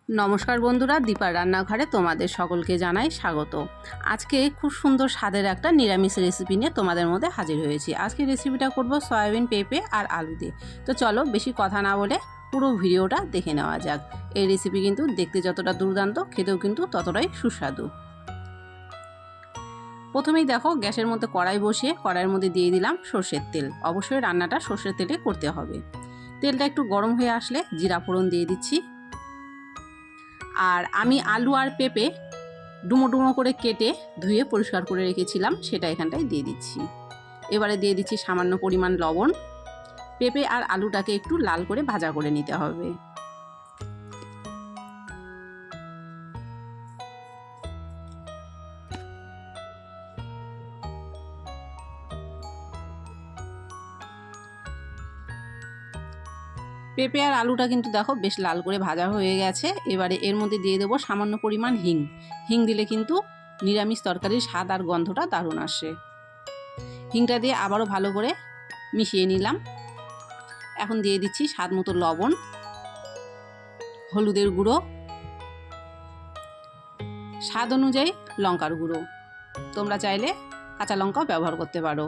নমস্কার বন্ধুরা, দীপার রান্নাঘরে তোমাদের সকলকে জানাই স্বাগত। আজকে খুব সুন্দর স্বাদের একটা নিরামিষ রেসিপি নিয়ে তোমাদের মধ্যে হাজির হয়েছি। আজকে রেসিপিটা করব সয়াবিন, পেঁপে আর আলু দিয়ে। তো চলো বেশি কথা না বলে পুরো ভিডিওটা দেখে নেওয়া যাক। এই রেসিপি কিন্তু দেখতে যতটা দুর্দান্ত, খেতেও কিন্তু ততটাই সুস্বাদু। প্রথমেই দেখো, গ্যাসের মধ্যে কড়াই বসিয়ে কড়াইয়ের মধ্যে দিয়ে দিলাম সর্ষের তেল। অবশ্যই রান্নাটা সর্ষের তেলে করতে হবে। তেলটা একটু গরম হয়ে আসলে জিরা ফোড়ন দিয়ে দিচ্ছি। আর আমি আলু আর পেঁপে ডুমো ডুমো করে কেটে ধুয়ে পরিষ্কার করে রেখেছিলাম, সেটা এখানটায় দিয়ে দিচ্ছি। এবারে দিয়ে দিচ্ছি সামান্য পরিমাণ লবণ। পেঁপে আর আলুটাকে একটু লাল করে ভাজা করে নিতে হবে। পেঁপে আর আলুটা কিন্তু দেখো বেশ লাল করে ভাজা হয়ে গেছে। এবারে এর মধ্যে দিয়ে দেবো সামান্য পরিমাণ হিং। হিং দিলে কিন্তু নিরামিষ তরকারির স্বাদ আর গন্ধটা দারুণ আসে। হিংটা দিয়ে আবারও ভালো করে মিশিয়ে নিলাম। এখন দিয়ে দিচ্ছি স্বাদ মতো লবণ, হলুদের গুঁড়ো, স্বাদ অনুযায়ী লঙ্কার গুঁড়ো। তোমরা চাইলে কাঁচা লঙ্কাও ব্যবহার করতে পারো।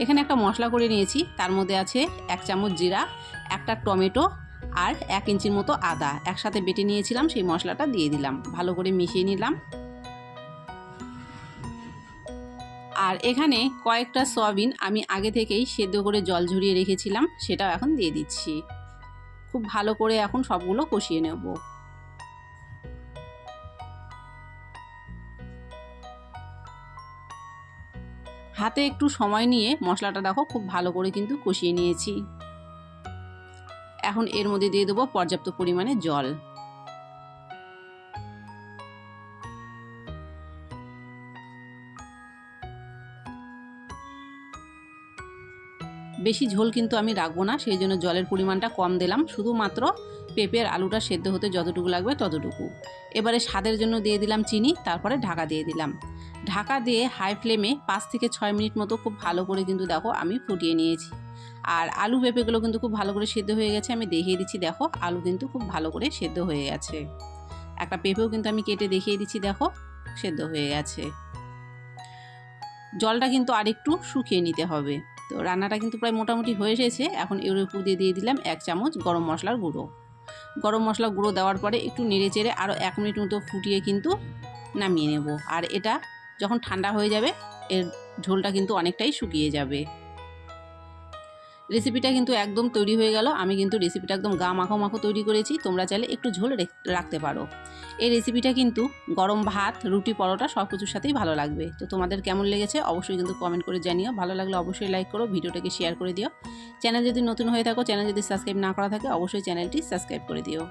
এখানে একটা মশলা করে নিয়েছি, তার মধ্যে আছে 1 চামচ জিরা, একটা টমেটো আর 1 ইঞ্চির মতো আদা একসাথে বেটে নিয়েছিলাম। সেই মশলাটা দিয়ে দিলাম, ভালো করে মিশিয়ে নিলাম। আর এখানে কয়েকটা সয়াবিন আমি আগে থেকেই সেদ্ধ করে জল ঝরিয়ে রেখেছিলাম, সেটাও এখন দিয়ে দিচ্ছি। খুব ভালো করে এখন সবগুলো কষিয়ে নেব। হাতে একটু সময় নিয়ে মশলাটা দেখো খুব ভালো করে কিন্তু কষিয়ে নিয়েছি। এখন এর মধ্যে দিয়ে দেবো পর্যাপ্ত পরিমাণে জল। বেশি ঝোল কিন্তু আমি রাখবো না, সেই জন্য জলের পরিমাণটা কম দিলাম। শুধুমাত্র পেঁপে আর আলুটা সেদ্ধ হতে যতটুকু লাগবে ততটুকু। এবারে স্বাদের জন্য দিয়ে দিলাম চিনি, তারপরে ঢাকা দিয়ে দিলাম। ঢাকা দিয়ে হাই ফ্লেমে 5 থেকে 6 মিনিট মতো খুব ভালো করে কিন্তু দেখো আমি ফুটিয়ে নিয়েছি। আর আলু পেঁপেগুলো কিন্তু খুব ভালো করে সেদ্ধ হয়ে গেছে। আমি দেখিয়ে দিচ্ছি, দেখো আলু কিন্তু খুব ভালো করে সেদ্ধ হয়ে গেছে। একটা পেঁপেও কিন্তু আমি কেটে দেখিয়ে দিচ্ছি, দেখো সেদ্ধ হয়ে গেছে। জলটা কিন্তু আরেকটু শুকিয়ে নিতে হবে। তো রান্নাটা কিন্তু প্রায় মোটামুটি হয়ে এসেছে। এখন এর উপর দিয়ে দিলাম 1 চামচ গরম মশলার গুঁড়ো। গরম মশলা গুঁড়ো দেওয়ার পরে একটু নেড়ে চেড়ে আরও 1 মিনিট মতো ফুটিয়ে কিন্তু নামিয়ে নেব। আর এটা যখন ঠান্ডা হয়ে যাবে, এর ঝোলটা কিন্তু অনেকটাই শুকিয়ে যাবে। রেসিপিটা কিন্তু একদম তৈরি হয়ে গেল। আমি কিন্তু রেসিপিটা একদম গা মাখো মাখো তৈরি করেছি। তোমরা চাইলে একটু ঝোল রাখতে পারো। এই রেসিপিটা কিন্তু গরম ভাত, রুটি, পরোটা সব কিছুর সাথেই ভালো লাগবে। তো তোমাদের কেমন লেগেছে অবশ্যই কিন্তু কমেন্ট করে জানিও। ভালো লাগলে অবশ্যই লাইক করো, ভিডিওটাকে শেয়ার করে দিও। চ্যানেল যদি নতুন হয়ে থাকো, চ্যানেল যদি সাবস্ক্রাইব না করা থাকে, অবশ্যই চ্যানেলটি সাবস্ক্রাইব করে দিও।